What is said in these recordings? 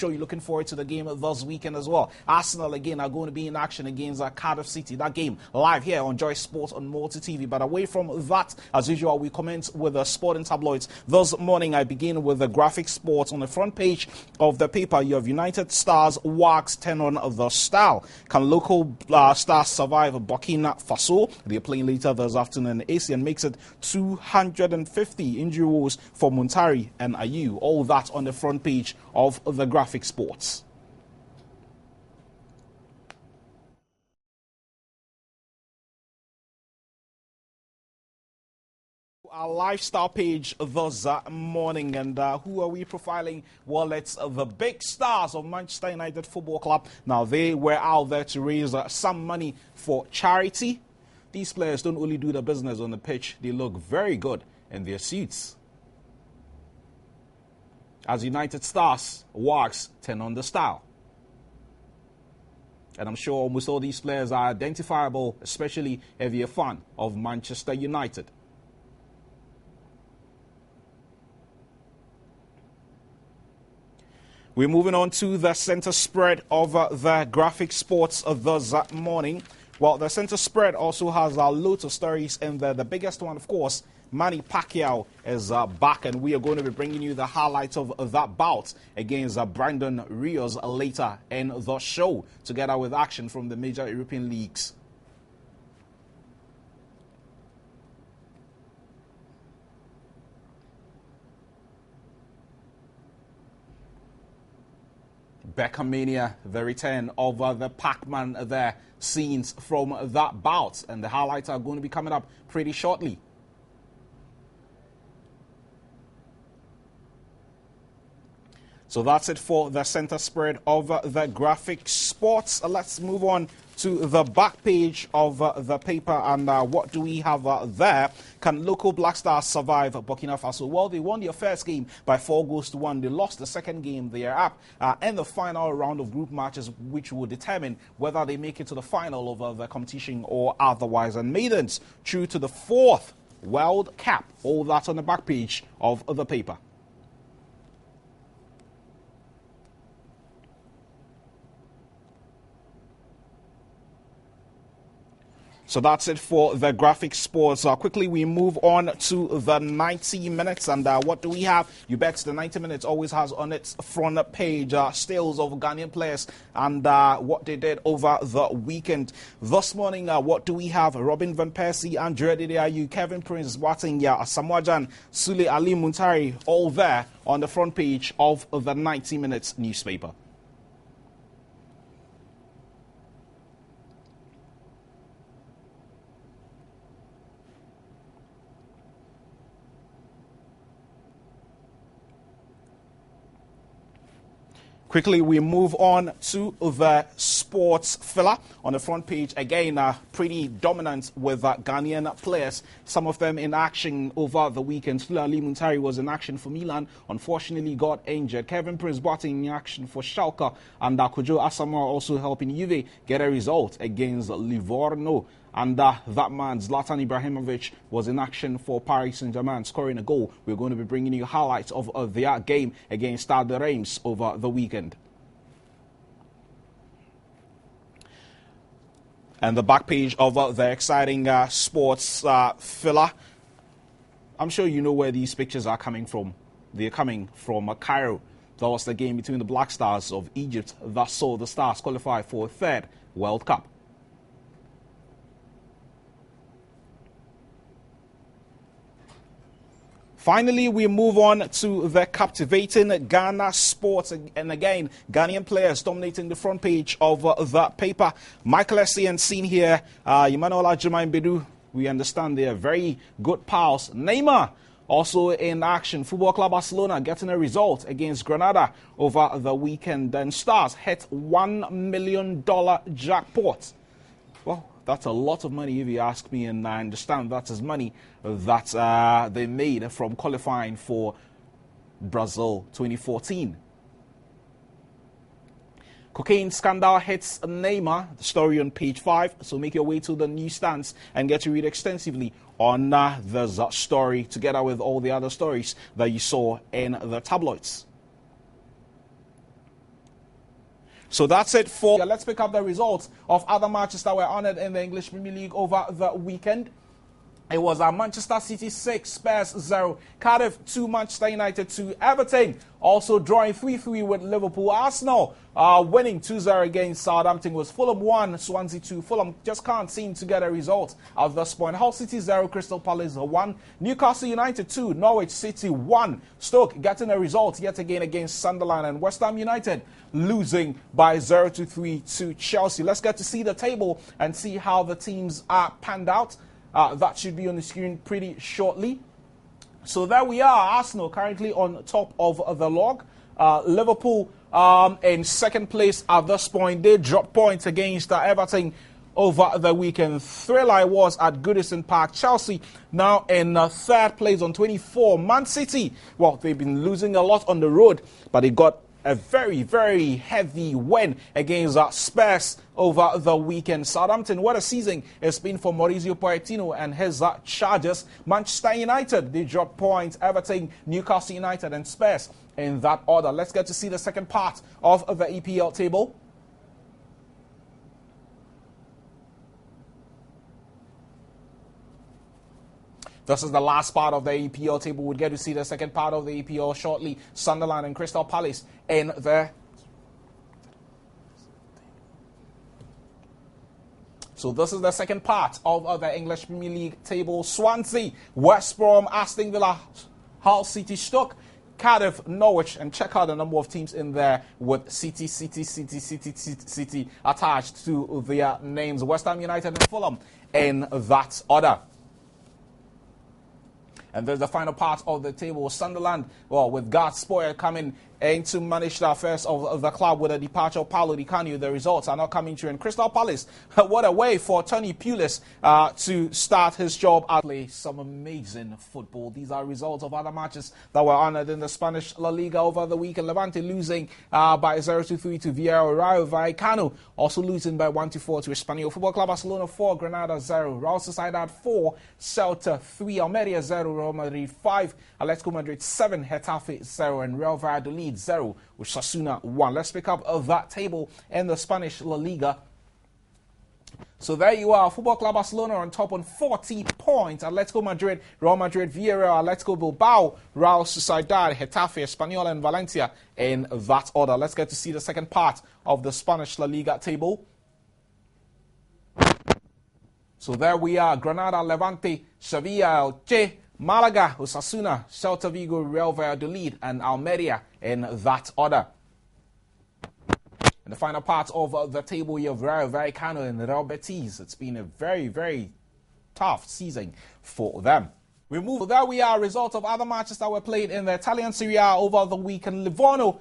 sure you're looking forward to the game this weekend as well. Arsenal again are going to be in action against Cardiff City. That game live here on Joy Sports on Multi TV. But away from that, as usual, we commence with the sporting tabloids. This morning, I begin with the graphic sports. On the front page of the paper, you have United Stars wax 10 on the style. Can local stars survive Burkina Faso? They're playing later this afternoon. ASEAN makes it 250 injury woes for Muntari and Ayew. All that on the front page of the graphic sports. Our lifestyle page this morning, and who are we profiling? Well, it's the big stars of Manchester United Football Club. Now, they were out there to raise some money for charity. These players don't only do the business on the pitch, they look very good in their suits. As United Stars wax 10 on the style. And I'm sure almost all these players are identifiable, especially if you're a fan of Manchester United. We're moving on to the center spread of the graphic sports of this morning. Well, the center spread also has loads of stories, and the biggest one, of course, Manny Pacquiao is back, and we are going to be bringing you the highlights of that bout against Brandon Rios later in the show, together with action from the major European leagues. Beckhamania, the return of the Pac-Man there, scenes from that bout, and the highlights are going to be coming up pretty shortly. So that's it for the center spread of the graphic sports. Let's move on to the back page of the paper, and what do we have there? Can local Black Stars survive Burkina Faso? Well, they won their first game by 4-1. They lost the second game. They are up in the final round of group matches, which will determine whether they make it to the final of the competition or otherwise. And Maidens through to the 4th World Cup. All that on the back page of the paper. So that's it for the graphic sports. Quickly, we move on to the 90 minutes. And what do we have? You bet the 90 minutes always has on its front page stills of Ghanaian players and what they did over the weekend. This morning, what do we have? Robin Van Persie, Andrea Ayew, Kevin Prince, Boateng, Asamoah Gyan, Sule Ali Muntari, all there on the front page of the 90 minutes newspaper. Quickly, we move on to the sports filler. On the front page, again, pretty dominant with Ghanaian players. Some of them in action over the weekend. Sule Ali Muntari was in action for Milan. Unfortunately, got injured. Kevin Prince Boateng in action for Schalke. And Kojo Asamoah also helping Juve get a result against Livorno. And that man, Zlatan Ibrahimovic, was in action for Paris Saint-Germain, scoring a goal. We're going to be bringing you highlights of their game against Stade de Reims over the weekend. And the back page of the exciting sports filler. I'm sure you know where these pictures are coming from. They're coming from Cairo. That was the game between the Black Stars of Egypt that saw the Stars qualify for a 3rd World Cup. Finally, we move on to the captivating Ghana sports. And again, Ghanaian players dominating the front page of the paper. Michael Essien seen here. Emmanuel Ajumain Bedu, we understand they are very good pals. Neymar also in action. Football Club Barcelona getting a result against Granada over the weekend. Then Stars hit $1 million jackpot. Well, that's a lot of money if you ask me, and I understand that is money that they made from qualifying for Brazil 2014. Cocaine scandal hits Neymar, the story on page 5. So make your way to the newsstands and get to read extensively on this story, together with all the other stories that you saw in the tabloids. So that's it for... Let's pick up the results of other matches that were honored in the English Premier League over the weekend. It was Manchester City 6, Spurs 0, Cardiff 2, Manchester United 2, Everton also drawing 3-3 with Liverpool. Arsenal winning 2-0 against Southampton. Was Fulham 1, Swansea 2. Fulham just can't seem to get a result at this point. Hull City 0, Crystal Palace 1, Newcastle United 2, Norwich City 1. Stoke getting a result yet again against Sunderland, and West Ham United losing by 0-3 to Chelsea. Let's get to see the table and see how the teams are panned out. That should be on the screen pretty shortly. So there we are. Arsenal currently on top of the log. Liverpool in second place at this point. They dropped points against Everton over the weekend. Thriller was at Goodison Park. Chelsea now in third place on 24. Man City, well, they've been losing a lot on the road, but they got a very, very heavy win against Spurs over the weekend. Southampton, what a season it's been for Mauricio Pochettino and his Chargers. Manchester United, they dropped points. Everton, Newcastle United and Spurs in that order. Let's get to see the second part of the EPL table. This is the last part of the EPL table. We'll get to see the second part of the EPL shortly. Sunderland and Crystal Palace in there. So this is the second part of the English Premier League table. Swansea, West Brom, Aston Villa, Hull City, Stoke, Cardiff, Norwich, and check out the number of teams in there with City attached to their names. West Ham United and Fulham in that order. And there's the final part of the table. Sunderland, well, with Garth Spoyer coming in to manage the affairs of the club with the departure of Paulo Di Canio. The results are not coming through. And Crystal Palace, what a way for Tony Pulis to start his job at play some amazing football. These are results of other matches that were honored in the Spanish La Liga over the weekend. Levante losing by 0-3 to Villarreal. Rayo Vallecano also losing by 1-4 to Espanyol. Football Club Barcelona 4, Granada 0. Real Sociedad 4, Celta 3, Almeria 0, Real Madrid 5, Atletico Madrid 7, Getafe 0, and Real Valladolid 0 with Osasuna 1. Let's pick up that table in the Spanish La Liga. So there you are. Football Club Barcelona on top on 40 points. Atletico Madrid, Real Madrid, Villarreal, Atletico Bilbao, Real Sociedad, Getafe, Espanyol, and Valencia in that order. Let's get to see the second part of the Spanish La Liga table. So there we are. Granada, Levante, Sevilla, Elche, Malaga, Osasuna, Celta Vigo, Real Valladolid, and Almeria in that order. In the final part of the table, you have Rayo Vallecano and Real Betis. It's been a very, very tough season for them. We move. There we are. Results of other matches that were played in the Italian Serie A over the weekend. Livorno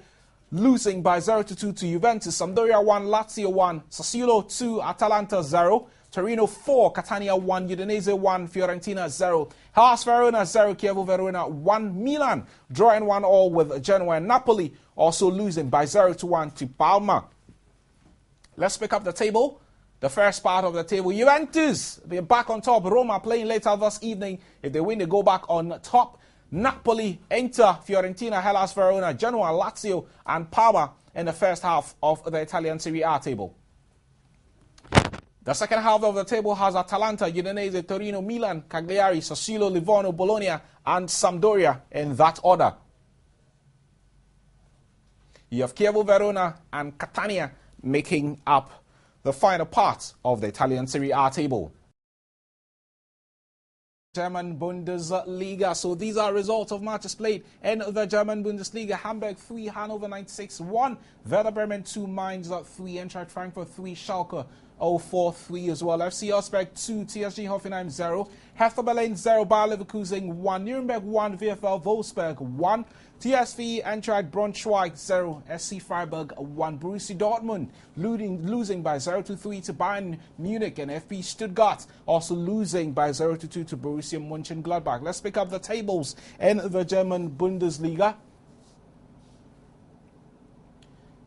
losing by 0-2 to Juventus. Sampdoria 1, Lazio 1, Sassuolo 2, Atalanta 0. Torino 4, Catania 1, Udinese 1, Fiorentina 0, Hellas Verona 0, Chievo Verona 1, Milan drawing 1-1 with Genoa, and Napoli also losing by 0-1 to Parma. Let's pick up the table. The first part of the table, Juventus, they're back on top. Roma playing later this evening. If they win, they go back on top. Napoli, Inter, Fiorentina, Hellas Verona, Genoa, Lazio, and Parma in the first half of the Italian Serie A table. The second half of the table has Atalanta, Udinese, Torino, Milan, Cagliari, Sassuolo, Livorno, Bologna, and Sampdoria in that order. You have Chievo Verona and Catania making up the final part of the Italian Serie A table. German Bundesliga. So these are results of matches played in the German Bundesliga. Hamburg 3, Hannover 96 1, Werder Bremen 2, Mainz 3, Eintracht Frankfurt 3, Schalke 0-4-3 as well. FC Augsburg 2, TSG Hoffenheim 0, Hertha Berlin 0, Bayer Leverkusen 1, Nuremberg 1, VfL Wolfsburg 1, TSV Eintracht Braunschweig 0, SC Freiburg 1, Borussia Dortmund losing by 0-3 to Bayern Munich, and FP Stuttgart also losing by 0-2 to Borussia Mönchengladbach. Let's pick up the tables in the German Bundesliga.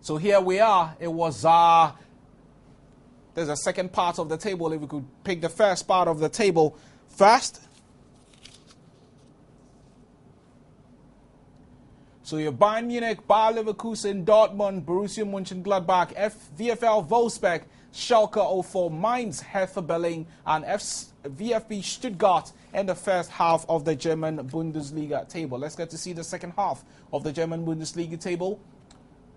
So here we are. It was there's a second part of the table. If we could pick the first part of the table first. So you have Bayern Munich, Bayer Leverkusen, Dortmund, Borussia Mönchengladbach, VfL Wolfsburg, Schalke 04, Mainz, Hertha Berlin, and VfB Stuttgart in the first half of the German Bundesliga table. Let's get to see the second half of the German Bundesliga table.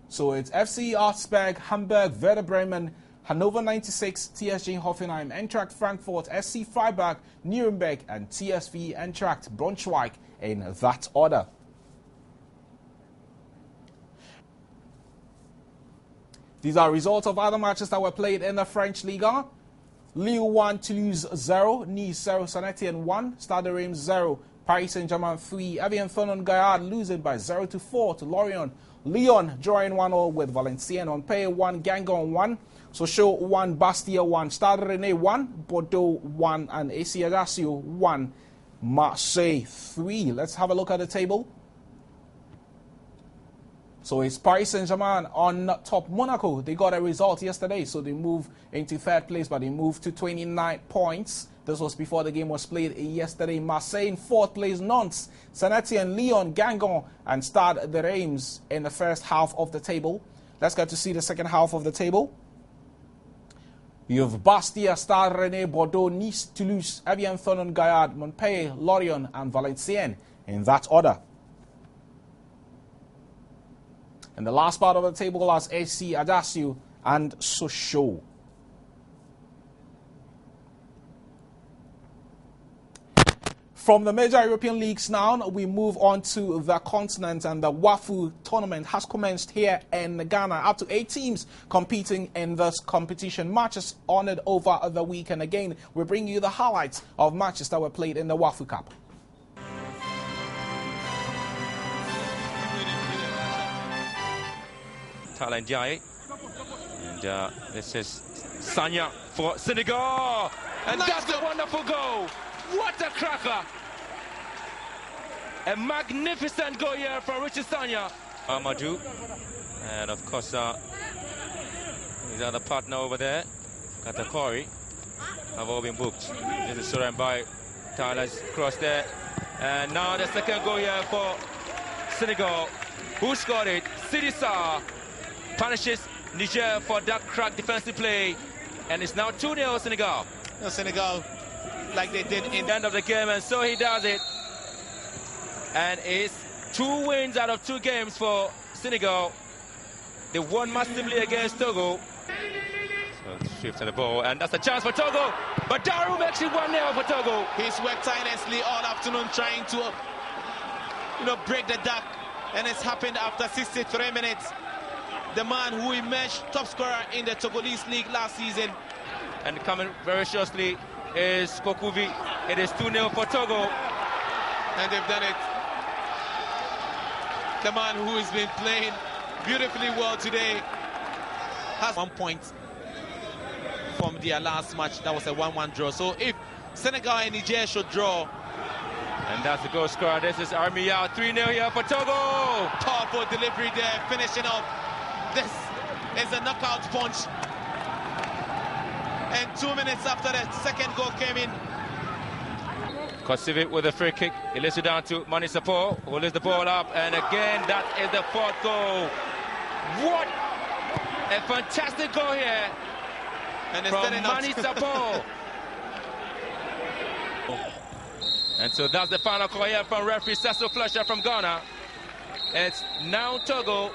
So it's FC Augsburg, Hamburg, Werder Bremen, Hannover 96, TSG Hoffenheim, Eintracht Frankfurt, SC Freiburg, Nuremberg, and TSV Eintracht Braunschweig in that order. These are results of other matches that were played in the French Liga. Lille 1, Toulouse 0, Nice 0, Saint-Etienne 1, Stade Reims 0, Paris Saint-Germain 3, Evian Thonon-Gaillard losing by 0-4 to Lorient. Lyon drawing 1-0 with Valenciennes. Montpellier 1, Guingamp 1, Sochaux 1, Bastia 1, Stade Rennais 1, Bordeaux 1, and AC Ajaccio 1, Marseille 3. Let's have a look at the table. So it's Paris Saint-Germain on top. Monaco, they got a result yesterday, so they moved into third place, but they moved to 29 points. This was before the game was played yesterday. Marseille in fourth place, Nantes, Saint-Etienne, Lyon, Guingamp, and Stade de Reims in the first half of the table. Let's get to see the second half of the table. You have Bastia, Stade Rennais, Bordeaux, Nice, Toulouse, Evian Thonon-Gaillard, Montpellier, Lorient, and Valenciennes in that order. And the last part of the table is AC Ajaccio and Sochaux. From the major European leagues now, we move on to the continent, and the WAFU tournament has commenced here in Ghana. Up to 8 teams competing in this competition. Matches honored over the weekend. Again, we bring you the highlights of matches that were played in the WAFU Cup. Thailand Jai. And this is Sanya for Senegal. And that's a wonderful goal. What a cracker. A magnificent goal here from Richard Sanya. Amadou. And of course, his other partner over there, Katakori, have all been booked. This is surrounded by Thailand's cross there. And now the second goal here for Senegal. Who scored it? Sidisa punishes Niger for that crack defensive play, and it's now 2-0 Senegal. Senegal, like they did in the end of the game, and so he does it. And it's 2 wins out of 2 games for Senegal. They won massively against Togo. So shift to the ball, and that's a chance for Togo. But Daru makes it 1-0 for Togo. He's worked tirelessly all afternoon trying to, break the duck, and it's happened after 63 minutes. The man who emerged top scorer in the Togolese league last season. And coming very shortly is Kokuvi. It is 2-0 for Togo. And they've done it. The man who has been playing beautifully well today has 1 point from their last match. That was a 1-1 draw. So if Senegal and Niger should draw. And that's the goal scorer. This is Armia. 3-0 here for Togo. Powerful delivery there, finishing off. This is a knockout punch. And 2 minutes after the second goal came in. Kosivic with a free kick. He lifts it down to Mani Sapo, who lifts the ball up. And again, that is the 4th goal. What a fantastic goal here from Mani Sapo. And so that's the final call here from referee Cecil Fletcher from Ghana. It's now Togo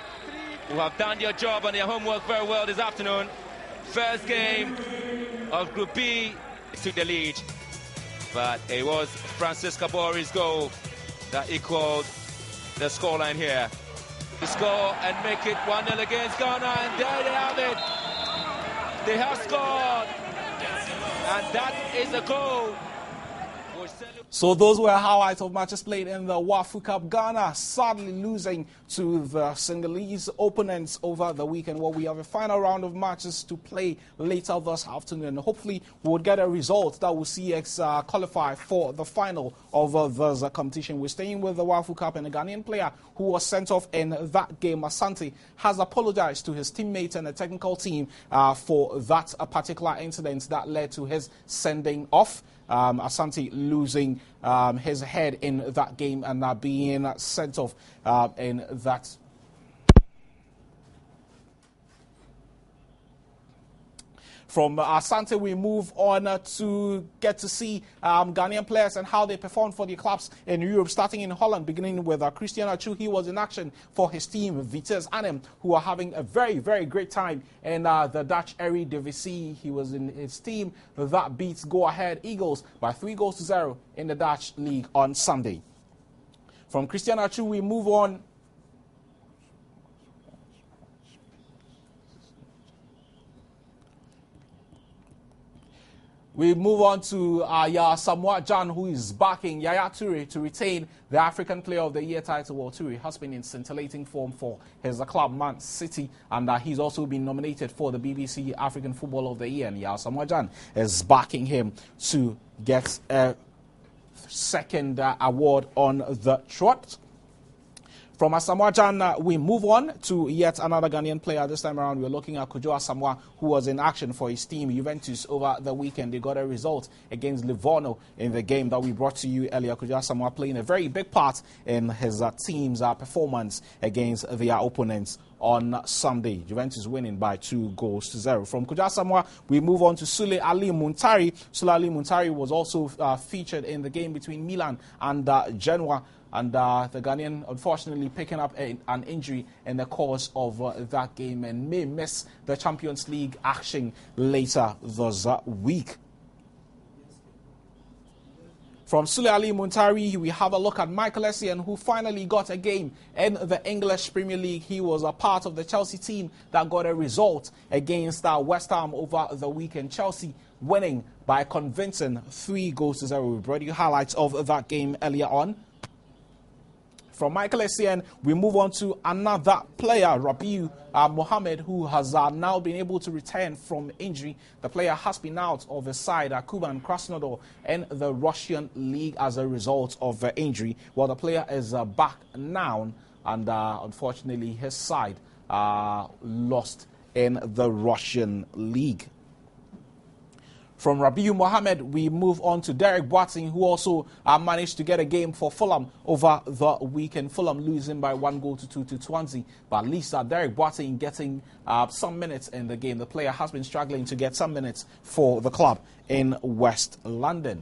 who have done their job and their homework very well this afternoon. First game of Group B took the lead, but it was Francis Kabori's goal that equaled the scoreline here. To score and make it 1-0 against Ghana, and there they have it. They have scored, and that is a goal. So those were highlights of matches played in the WAFU Cup. Ghana sadly losing to the Senegalese opponents over the weekend. Well, we have a final round of matches to play later this afternoon. Hopefully, we will get a result that will see us qualify for the final of this competition. We're staying with the WAFU Cup, and a Ghanaian player who was sent off in that game, Asante, has apologized to his teammates and the technical team for that particular incident that led to his sending off. Asante losing his head in that game and being sent off in that. From Asante, we move on to get to see Ghanaian players and how they perform for their clubs in Europe, starting in Holland, beginning with Christian Achu. He was in action for his team, Vitesse Arnhem, who are having a very, very great time in the Dutch Eredivisie. He was in his team that beats Go Ahead Eagles by 3-0 in the Dutch league on Sunday. From Christian Achu, we move on. We move on to Samoa Jan, who is backing Yaya Toure to retain the African Player of the Year title. Well, Toure has been in scintillating form for his club, Man City, and he's also been nominated for the BBC African Football of the Year. And Samoa Jan is backing him to get a second award on the trot. From Samoa Jan, we move on to yet another Ghanaian player. This time around, we're looking at Kojo Asamoah, who was in action for his team, Juventus, over the weekend. They got a result against Livorno in the game that we brought to you earlier. Kojo Asamoah playing a very big part in his team's performance against their opponents on Sunday. Juventus winning by 2-0. From Kojo Asamoah, we move on to Sule Ali Muntari. Sule Ali Muntari was also featured in the game between Milan and Genoa. And the Ghanaian, unfortunately, picking up an injury in the course of that game and may miss the Champions League action later this week. From Sule Ali Muntari, we have a look at Michael Essien, who finally got a game in the English Premier League. He was a part of the Chelsea team that got a result against West Ham over the weekend. Chelsea winning by a convincing 3-0. We brought you highlights of that game earlier on. From Michael Essien, we move on to another player, Rabiu Mohammed, who has now been able to return from injury. The player has been out of his side, Kuban Krasnodar, in the Russian league as a result of the injury. Well, the player is back now, and unfortunately, his side lost in the Russian league. From Rabiu Mohammed, we move on to Derek Boateng, who also managed to get a game for Fulham over the weekend. Fulham losing by 1-2 to Swansea. But at least Derek Boateng getting some minutes in the game. The player has been struggling to get some minutes for the club in West London.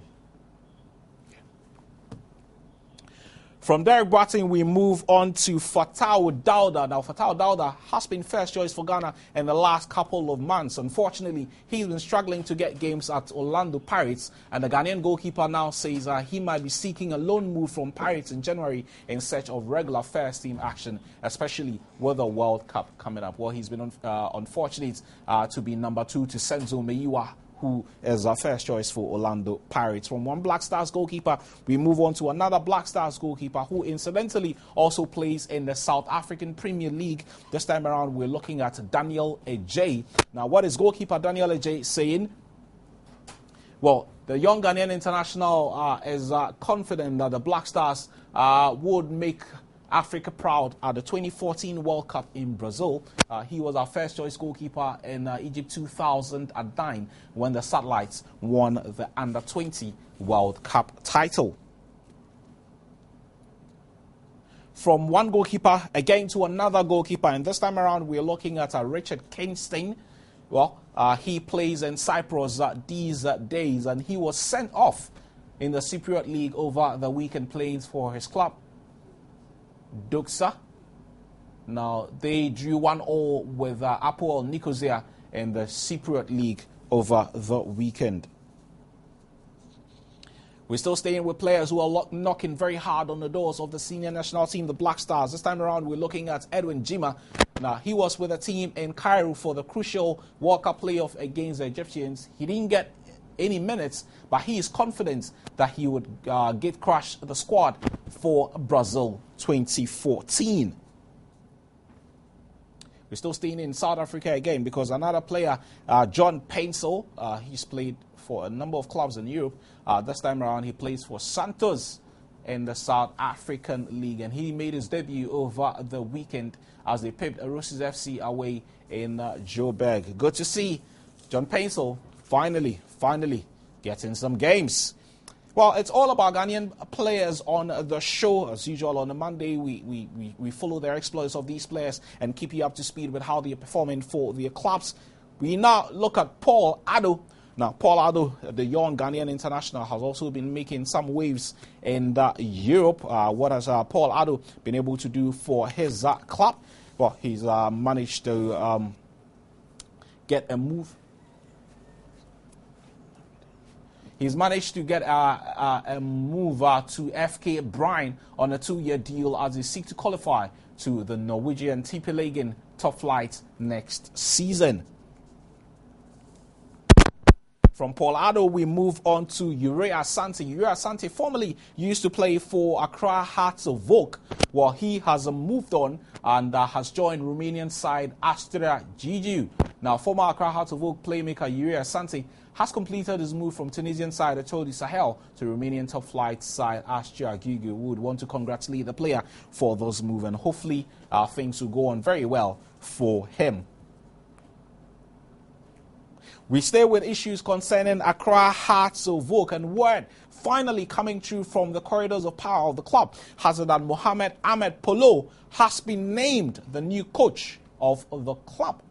From Derek Boateng, we move on to Fatau Dauda. Now, Fatau Dauda has been first choice for Ghana in the last couple of months. Unfortunately, he's been struggling to get games at Orlando Pirates, and the Ghanaian goalkeeper now says he might be seeking a loan move from Pirates in January in search of regular first-team action, especially with the World Cup coming up. Well, he's been unfortunate to be number 2 to Senzo Meyiwa, who is our first choice for Orlando Pirates. From one Black Stars goalkeeper, we move on to another Black Stars goalkeeper who incidentally also plays in the South African Premier League. This time around, we're looking at Daniel Ejay. Now, what is goalkeeper Daniel Ejay saying? Well, the young Ghanaian international is confident that the Black Stars would make Africa proud at the 2014 World Cup in Brazil. He was our first choice goalkeeper in Egypt 2009 when the Satellites won the Under-20 World Cup title. From one goalkeeper again to another goalkeeper, and this time around we're looking at Richard Kingston. Well, he plays in Cyprus these days, and he was sent off in the Cypriot League over the weekend playing for his club, Doxa. Now, they drew 1-0 with Apoel Nicosia in the Cypriot League over the weekend. We're still staying with players who are knocking very hard on the doors of the senior national team, the Black Stars. This time around, we're looking at Edwin Jima. Now, he was with a team in Cairo for the crucial World Cup playoff against the Egyptians. He didn't get any minutes, but he is confident that he would get crush the squad for Brazil 2014. We're still staying in South Africa again because another player, John Paintsel, he's played for a number of clubs in Europe. This time around, he plays for Santos in the South African League, and he made his debut over the weekend as they pipped Roses FC away in Joburg. Good to see John Paintsel finally getting some games. Well, it's all about Ghanaian players on the show. As usual, on a Monday, we follow their exploits of these players and keep you up to speed with how they are performing for their clubs. We now look at Paul Addo. Now, Paul Addo, the young Ghanaian international, has also been making some waves in Europe. What has Paul Addo been able to do for his club? Well, he's managed to get a move. He's managed to get a move to FK Bryan on a 2-year deal as they seek to qualify to the Norwegian Tippeligaen top flight next season. From Paul Addo, we move on to Ure Asante. Ure Asante formerly used to play for Accra Hearts of Oak. Well, he has moved on and has joined Romanian side Astria Gigiu. Now, former Accra Hearts of Oak playmaker Ure Asante has completed his move from Tunisian side Atodi Sahel to Romanian top flight side Astria Gigiu. We would want to congratulate the player for those moves, and hopefully things will go on very well for him. We stay with issues concerning Accra Hearts of Oak, and word finally coming through from the corridors of power of the club has it that Mohamed Ahmed Polo has been named the new coach of the club.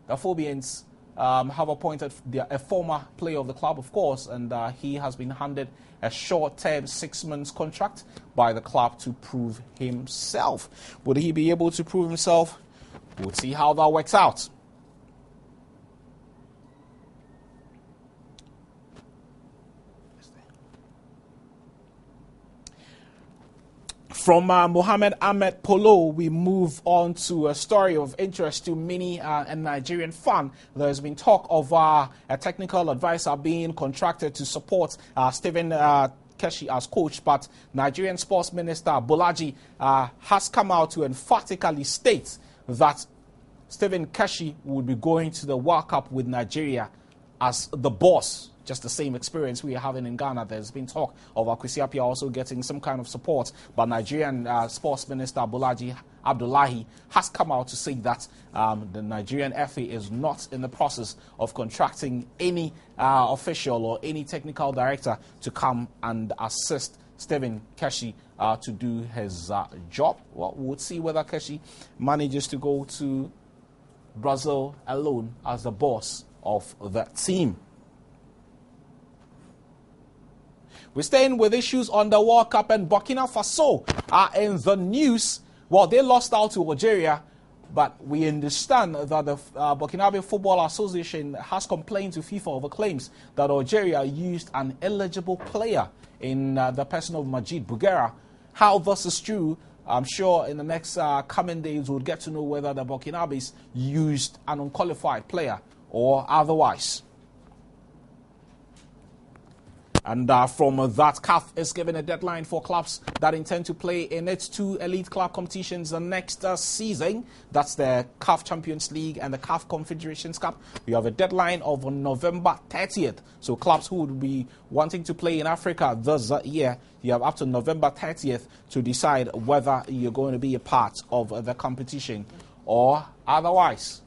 The Phobians have appointed a former player of the club, of course, and he has been handed a short-term 6-month contract by the club to prove himself. Would he be able to prove himself? We'll see how that works out. From Mohamed Ahmed Polo, we move on to a story of interest to many and Nigerian fan. There's been talk of a technical advisor being contracted to support Stephen Keshi as coach, but Nigerian Sports Minister Bolaji has come out to emphatically state that Stephen Keshi would be going to the World Cup with Nigeria as the boss. Just the same experience we are having in Ghana. There's been talk of Kwesi Appiah also getting some kind of support, but Nigerian Sports Minister Bolaji Abdullahi has come out to say that the Nigerian FA is not in the process of contracting any official or any technical director to come and assist Stephen Keshi to do his job. Well, we'll see whether Keshi manages to go to Brazil alone as the boss of that team. We're staying with issues on the World Cup, and Burkina Faso are in the news. Well, they lost out to Algeria, but we understand that the Burkinabe Football Association has complained to FIFA over claims that Algeria used an illegible player in the person of Majid Bouguera. How this is true, I'm sure in the next coming days we'll get to know whether the Burkinabes used an unqualified player or otherwise. And from that, CAF is giving a deadline for clubs that intend to play in its 2 elite club competitions the next season. That's the CAF Champions League and the CAF Confederations Cup. We have a deadline of November 30th. So clubs who would be wanting to play in Africa this year, you have up to November 30th to decide whether you're going to be a part of the competition or otherwise.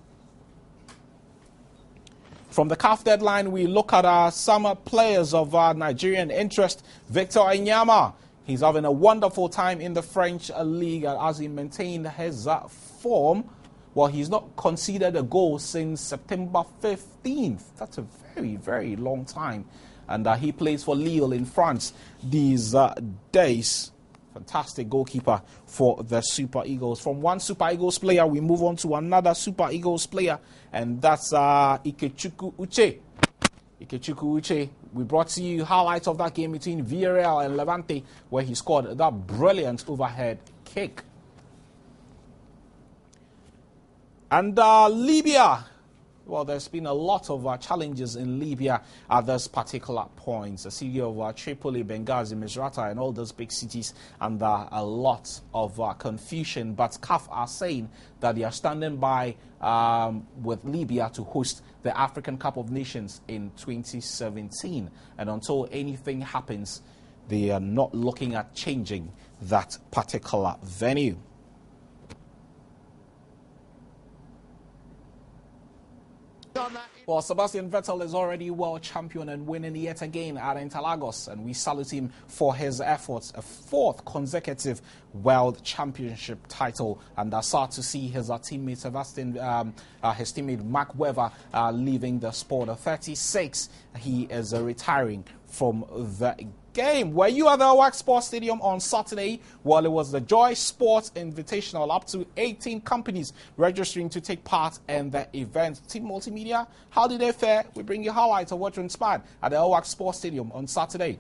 From the CAF deadline, we look at some players of Nigerian interest. Victor Enyama, he's having a wonderful time in the French league as he maintained his form. Well, he's not conceded a goal since September 15th. That's a very, very long time. And he plays for Lille in France these days. Fantastic goalkeeper for the Super Eagles. From one Super Eagles player, we move on to another Super Eagles player, and that's Ikechukwu Uche. Ikechukwu Uche, we brought to you highlights of that game between Villarreal and Levante, where he scored that brilliant overhead kick. And Libya. Well, there's been a lot of challenges in Libya at this particular point. The city of Tripoli, Benghazi, Misrata, and all those big cities, and a lot of confusion. But CAF are saying that they are standing by with Libya to host the African Cup of Nations in 2017. And until anything happens, they are not looking at changing that particular venue. Well, Sebastian Vettel is already world champion and winning yet again at Interlagos, and we salute him for his efforts. A fourth consecutive world championship title, and sad to see his teammate his teammate Mark Webber leaving the sport. At 36, he is retiring from the game. Were you at the Awak Sports Stadium on Saturday? Well, it was the Joy Sports Invitational. Up to 18 companies registering to take part in the event. Team Multimedia, how did they fare? We bring you highlights of what transpired at the Awak Sports Stadium on Saturday.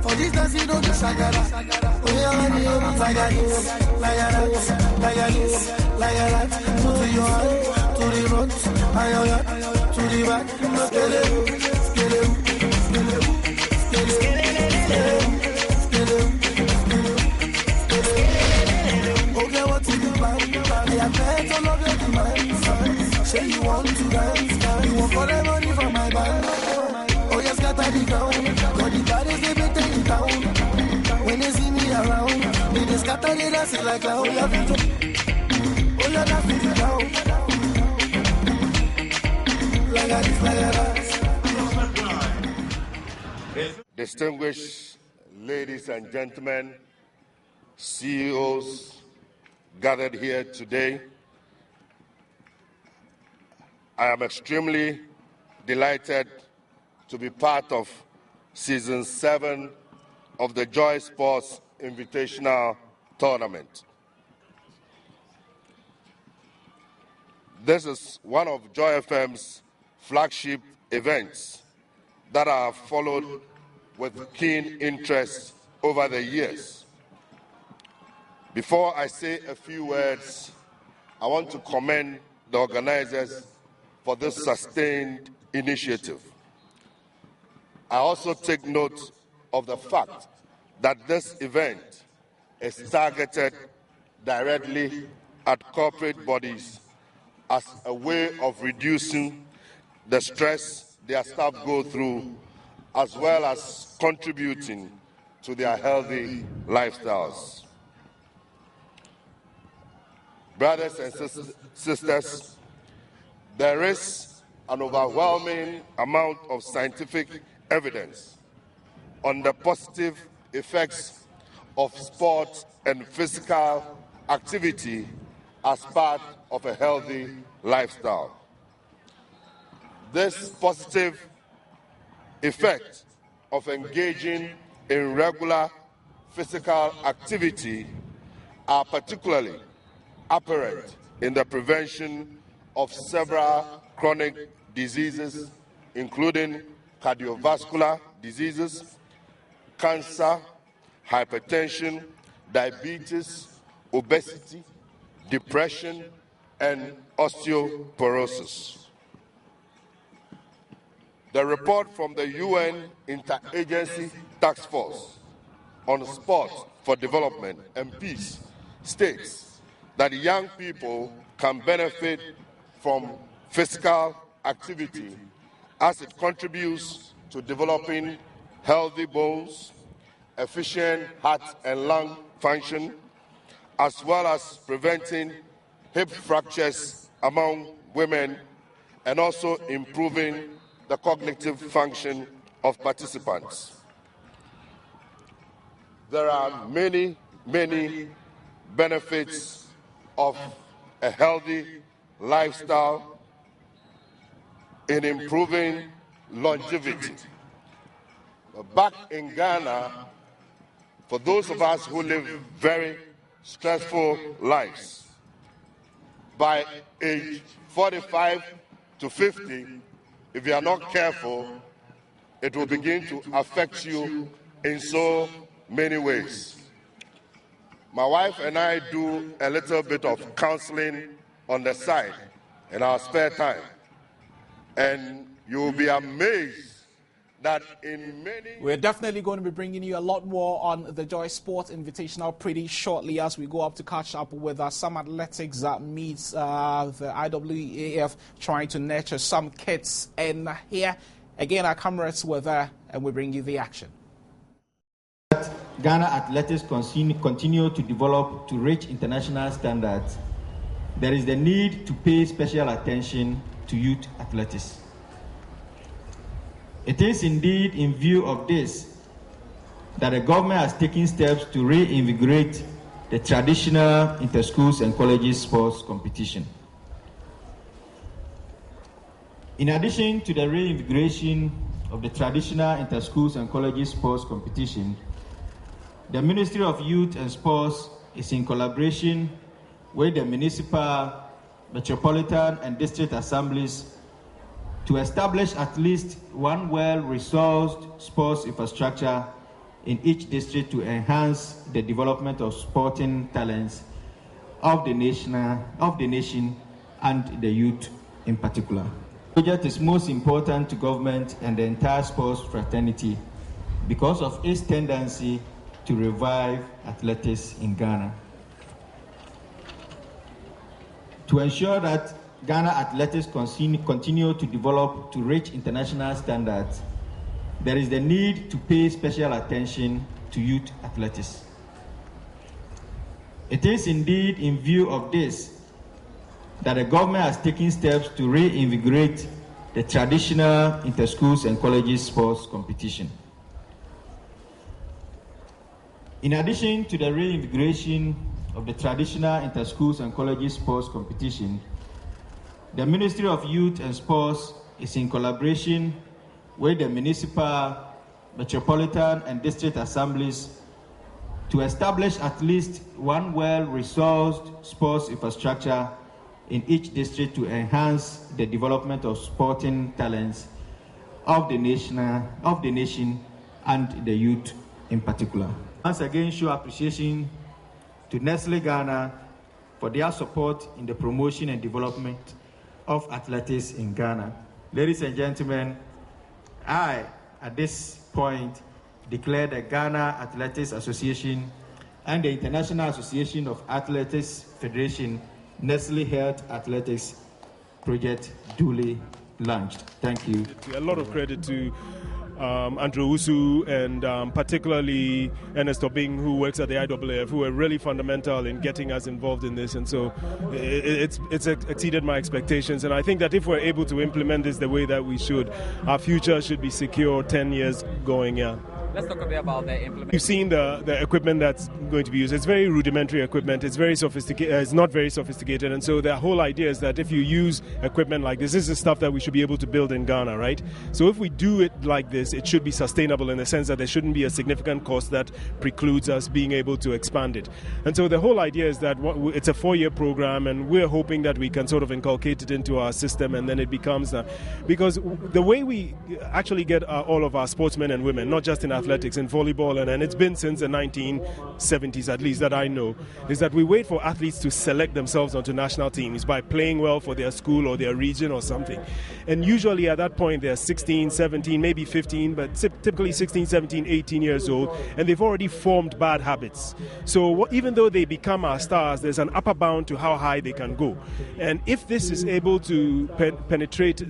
For this dance, you don't do shagara. Oh, yeah, honey, like that. To your hand, to the front, to the back. Okay, what you do, man? I am better, love your demand. Say you want to dance, you want for the money from my band. Oh, yes, got the ground. Got the bodies, they be taking down. When they see me around, they just scatter the dance like a whole lot of it. Oh, yeah, that's it down. Like that. Distinguished ladies and gentlemen, CEOs gathered here today, I am extremely delighted to be part of Season 7 of the Joy Sports Invitational Tournament. This is one of Joy FM's flagship events that I have followed with keen interest over the years. Before I say a few words, I want to commend the organizers for this sustained initiative. I also take note of the fact that this event is targeted directly at corporate bodies as a way of reducing the stress their staff go through, as well as contributing to their healthy lifestyles. Brothers and sisters, there is an overwhelming amount of scientific evidence on the positive effects of sport and physical activity as part of a healthy lifestyle. This positive effect of engaging in regular physical activity are particularly apparent in the prevention of several chronic diseases, including cardiovascular diseases, cancer, hypertension, diabetes, obesity, depression, and osteoporosis. The report from the UN Interagency Task Force on Sport for Development and Peace states that young people can benefit from physical activity as it contributes to developing healthy bones, efficient heart and lung function, as well as preventing hip fractures among women and also improving the cognitive function of participants. There are many benefits of a healthy lifestyle in improving longevity. Back in Ghana, for those of us who live very stressful lives, by age 45 to 50, if you are not careful, it will begin to affect you in so many ways. My wife and I do a little bit of counseling on the side in our spare time. And you'll be amazed that in many... We're definitely going to be bringing you a lot more on the Joy Sports Invitational pretty shortly as we go up to catch up with some athletics that meets the IWAF trying to nurture some kids in here. Again, our cameras were there, and we bring you the action. Ghana athletics continue to develop to reach international standards. There is the need to pay special attention to youth athletics. It is indeed in view of this that the government has taken steps to reinvigorate the traditional inter-schools and colleges sports competition. In addition to the reinvigoration of the traditional inter-schools and colleges sports competition, the Ministry of Youth and Sports is in collaboration with the municipal, metropolitan, and district assemblies to establish at least one well-resourced sports infrastructure in each district to enhance the development of sporting talents of the nation and the youth in particular. The project is most important to government and the entire sports fraternity because of its tendency to revive athletics in Ghana. To ensure that Ghana athletics continue to develop to reach international standards, there is the need to pay special attention to youth athletics. It is indeed in view of this that the government has taken steps to reinvigorate the traditional inter-schools and colleges sports competition. In addition to the reinvigoration of the traditional inter-schools and colleges sports competition, the Ministry of Youth and Sports is in collaboration with the municipal, metropolitan, and district assemblies to establish at least one well-resourced sports infrastructure in each district to enhance the development of sporting talents of the nation and the youth in particular. Once again, show appreciation to Nestle Ghana for their support in the promotion and development of athletics in Ghana. Ladies and gentlemen, I, at this point, declare the Ghana Athletics Association and the International Association of Athletics Federation Nestle Health Athletics Project duly launched. Thank you. A lot of credit to Andrew Usu and particularly Ernest Obing, who works at the IAAF, who were really fundamental in getting us involved in this. And so it's exceeded my expectations. And I think that if we're able to implement this the way that we should, our future should be secure 10 years going, yeah. Let's talk a bit about the implementation. You've seen the equipment that's going to be used. It's very rudimentary equipment. It's very sophisticated. It's not very sophisticated. And so the whole idea is that if you use equipment like this is the stuff that we should be able to build in Ghana, right? So if we do it like this, it should be sustainable in the sense that there shouldn't be a significant cost that precludes us being able to expand it. And so the whole idea is that it's a 4-year program, and we're hoping that we can sort of inculcate it into our system, and then it becomes because the way we actually get all of our sportsmen and women, not just in athletics, in volleyball, and it's been since the 1970s at least that I know, is that we wait for athletes to select themselves onto national teams by playing well for their school or their region or something. And usually at that point they're 16, 17, maybe 15, but typically 16, 17, 18 years old, and they've already formed bad habits. So even though they become our stars, there's an upper bound to how high they can go. And if this is able to penetrate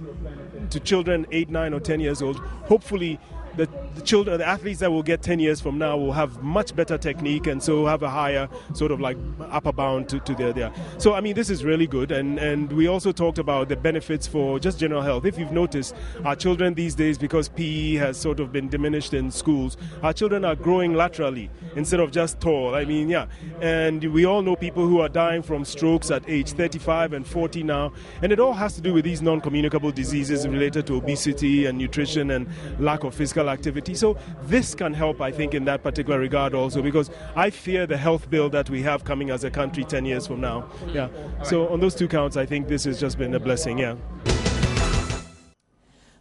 to children 8, 9, or 10 years old, hopefully the children, the athletes that will get 10 years from now will have much better technique, and so have a higher sort of like upper bound to their. So I mean, this is really good, and we also talked about the benefits for just general health. If you've noticed, our children these days, because PE has sort of been diminished in schools, our children are growing laterally instead of just tall. I mean, yeah, and we all know people who are dying from strokes at age 35 and 40 now, and it all has to do with these non-communicable diseases related to obesity and nutrition and lack of physical activity. So this can help, I think, in that particular regard also, because I fear the health bill that we have coming as a country 10 years from now. Yeah. So on those two counts, I think this has just been a blessing. Yeah.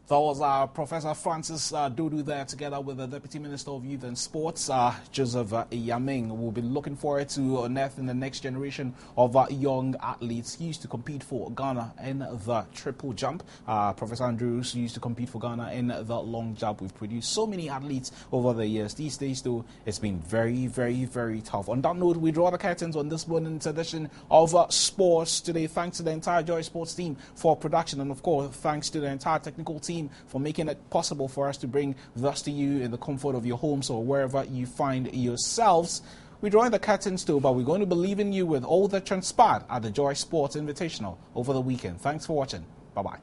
That was Professor Francis Dodu there, together with the Deputy Minister of Youth and Sports, Joseph Yaming. We'll be looking forward to unearthing the next generation of young athletes used to compete for Ghana in the triple jump. Professor Andrews used to compete for Ghana in the long jump. We've produced so many athletes over the years. These days, though, it's been very, very, very tough. On that note, we draw the curtains on this morning's edition of Sports Today. Thanks to the entire Joy Sports team for production, and of course, thanks to the entire technical team team for making it possible for us to bring this to you in the comfort of your homes or wherever you find yourselves. We're drawing the curtains too, but we're going to believe in you with all that transpired at the Joy Sports Invitational over the weekend. Thanks for watching. Bye-bye.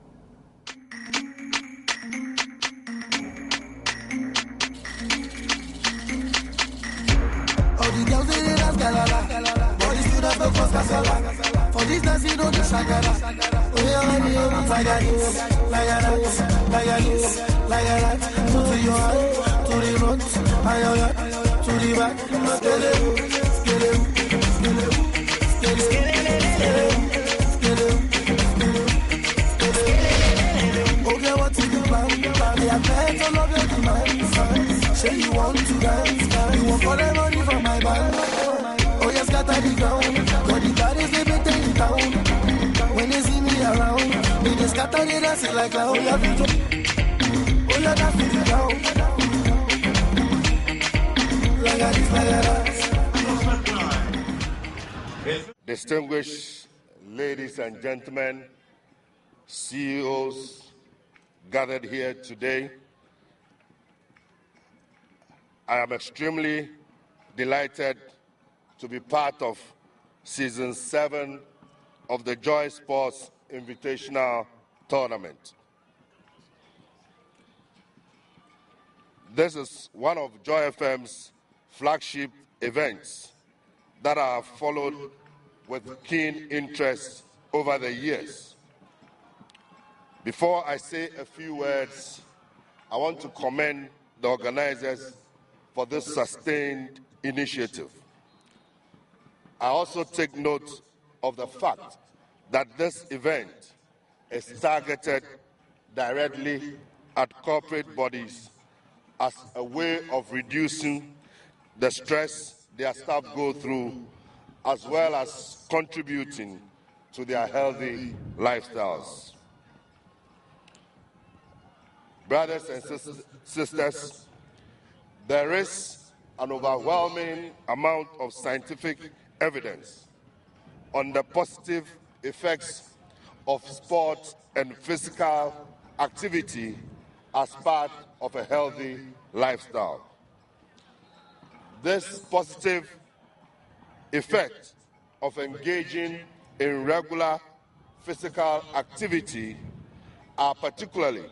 All the girls they dance galala, all the students don't cause casala. For this dance you don't do shagara. Oh yeah, like this, like that, like that. To your right, to the front, to the back. Okay, what you do, man? They are playing all of your demands. Say you want to dance, you want for the money from my band. Oh yes, got the ground, got the bodies they been taking down. When they see me around, they just scatter they dancing like a oh yeah, oh yeah, that's it down. Like this, like that. Distinguished ladies and gentlemen, CEOs gathered here today, I am extremely delighted to be part of Season 7 of the Joy Sports Invitational Tournament. This is one of Joy FM's flagship events that I have followed with keen interest over the years. Before I say a few words, I want to commend the organizers for this sustained initiative. I also take note of the fact that this event is targeted directly at corporate bodies as a way of reducing the stress their staff go through, as well as contributing to their healthy lifestyles. Brothers and sisters, there is an overwhelming amount of scientific evidence on the positive effects of sport and physical activity as part of a healthy lifestyle. This positive effect of engaging in regular physical activity are particularly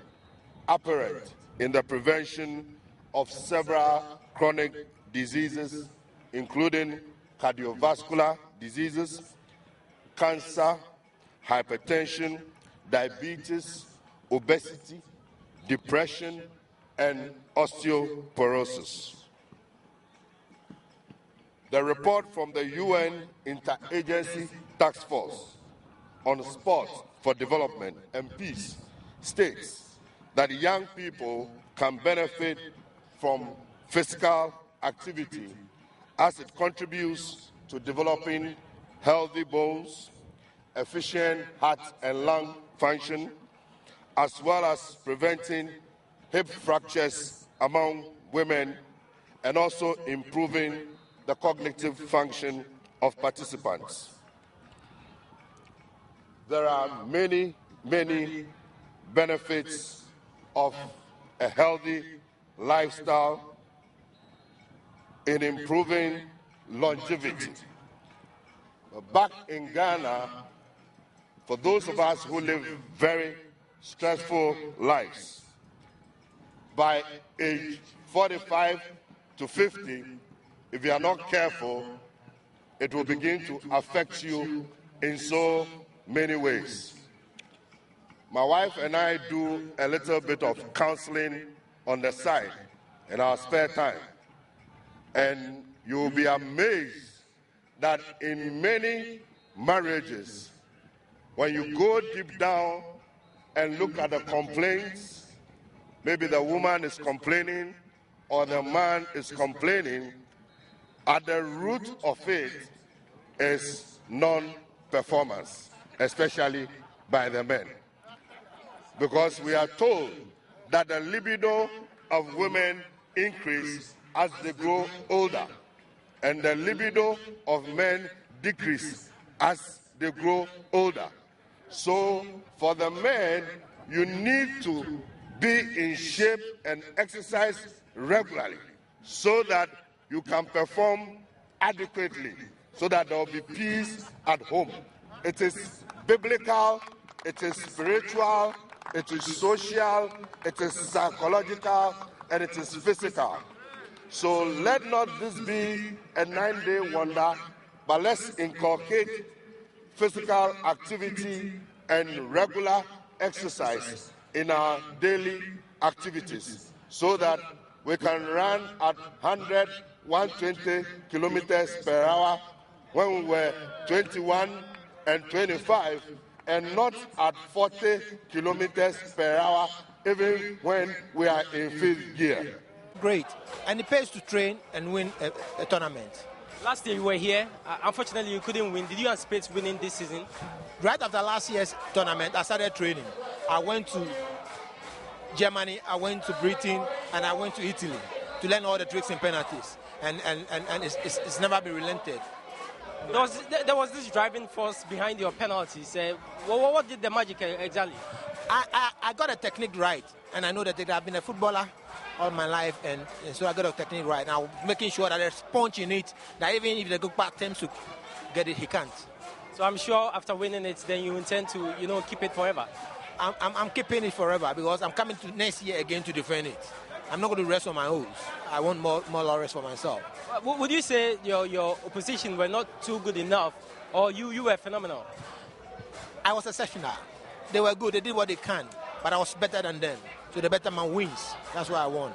apparent in the prevention of several chronic diseases, including cardiovascular diseases, cancer, hypertension, diabetes, obesity, depression, and osteoporosis. The report from the UN Interagency Task Force on Sport for Development and Peace states that young people can benefit from physical activity as it contributes to developing healthy bones, efficient heart and lung function, as well as preventing hip fractures among women and also improving the cognitive function of participants. There are many benefits of a healthy lifestyle in improving longevity. Back in Ghana, for those of us who live very stressful lives, by age 45 to 50, if you are not careful, it will begin to affect you in so many ways. My wife and I do a little bit of counseling on the side in our spare time. And you will be amazed that in many marriages, when you go deep down and look at the complaints, maybe the woman is complaining or the man is complaining, at the root of it is non-performance, especially by the men. Because we are told that the libido of women increase as they grow older, and the libido of men decrease as they grow older. So for the men, you need to be in shape and exercise regularly so that you can perform adequately, so that there will be peace at home. It is biblical, it is spiritual, it is social, it is psychological, and it is physical. So let not this be a 9-day wonder, but let's inculcate physical activity and regular exercise in our daily activities so that we can run at 100, 120 kilometers per hour when we were 21 and 25, and not at 40 kilometers per hour even when we are in fifth gear. Great. And it pays to train and win a tournament. Last year you were here. Unfortunately, you couldn't win. Did you anticipate winning this season? Right after last year's tournament, I started training. I went to Germany, I went to Britain, and I went to Italy to learn all the tricks and penalties. And it's never been relented. There was this driving force behind your penalties. What did the magic exactly? I got a technique right, and I know that I've been a footballer all my life, and so I got a technique right. Now making sure that there's punch in it, that even if the goalkeeper attempts to get it, he can't. So I'm sure after winning it, then you intend to, keep it forever. I'm keeping it forever because I'm coming to next year again to defend it. I'm not going to rest on my oars. I want more laurels for myself. Would you say your opposition were not too good enough, or you were phenomenal? I was exceptional. They were good. They did what they can, but I was better than them. So the better man wins. That's why I won.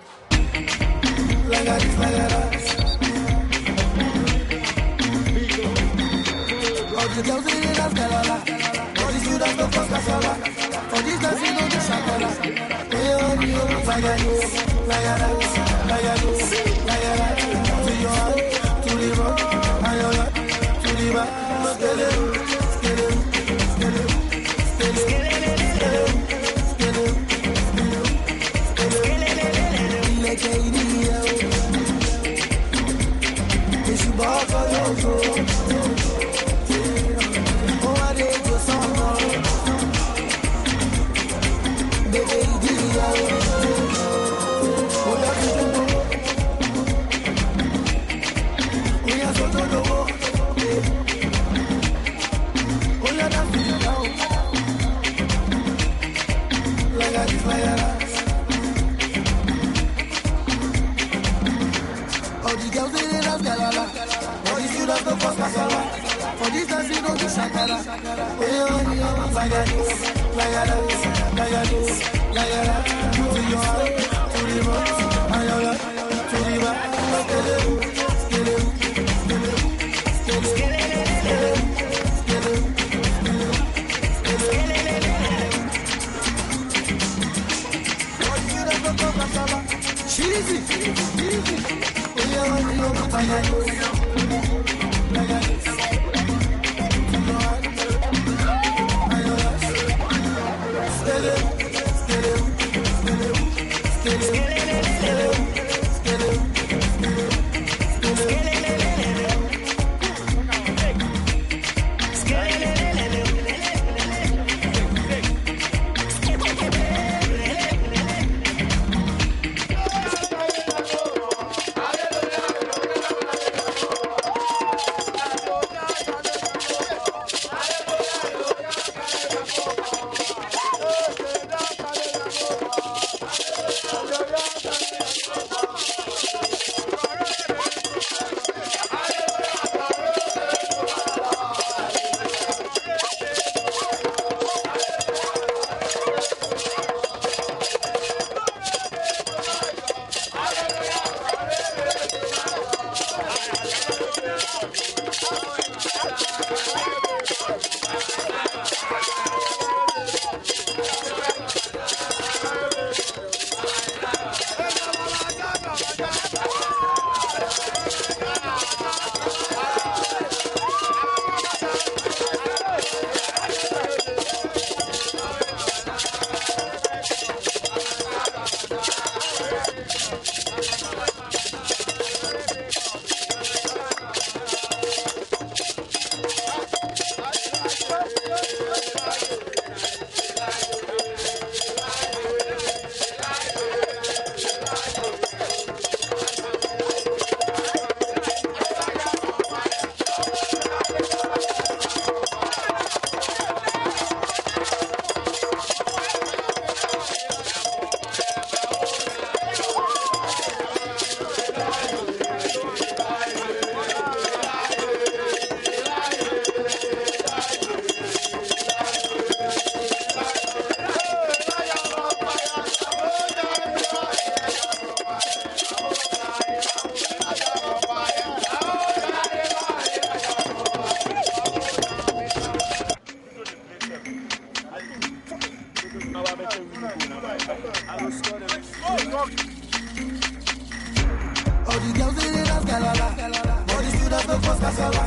All the girls in the dance, galala. All the students don't post cassava.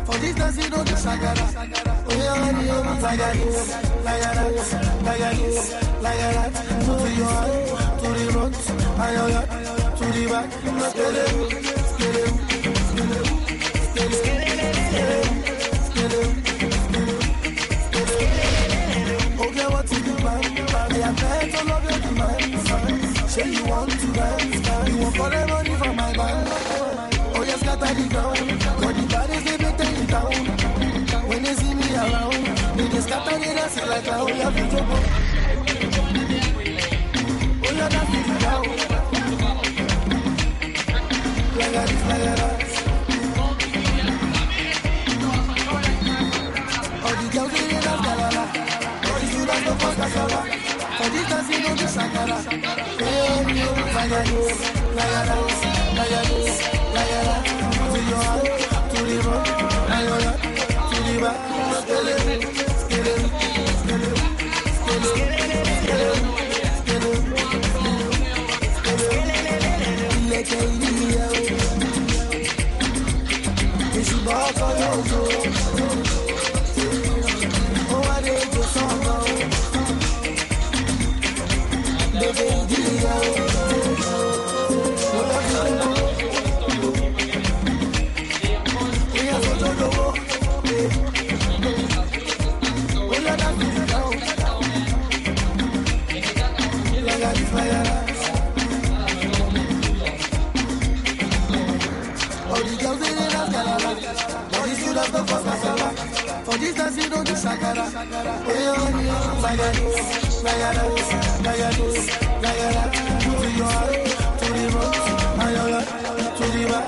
For this dance, you don't do shagara. Oh, yeah, like this, like that, like that. To your hand, to the front, and your hand, to the back. Okay, what to do, man? I am there to love your demands. Say you want to dance, you want all the money from my band. Oh yes, got the ground, got the bodies they make them down. When they see me around, they just got the dance like how you have to jump. Oh yeah, that's it down. Like that, like that. All the girls in the dance, galala. All the students don't post cassava. For this dance, you know the shakara. Like that, to your hand, to the front, and your hand, to the back. For this dance you don't do shakara. Like that, to your heart, to the front, and your heart, to the back.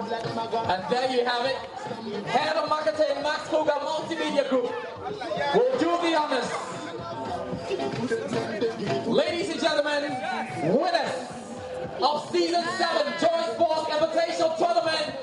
And there you have it. Head of Marketing, Max Koga Multimedia Group will do the honors. Ladies and gentlemen, winners of Season 7 Joint Sports Invitational Tournament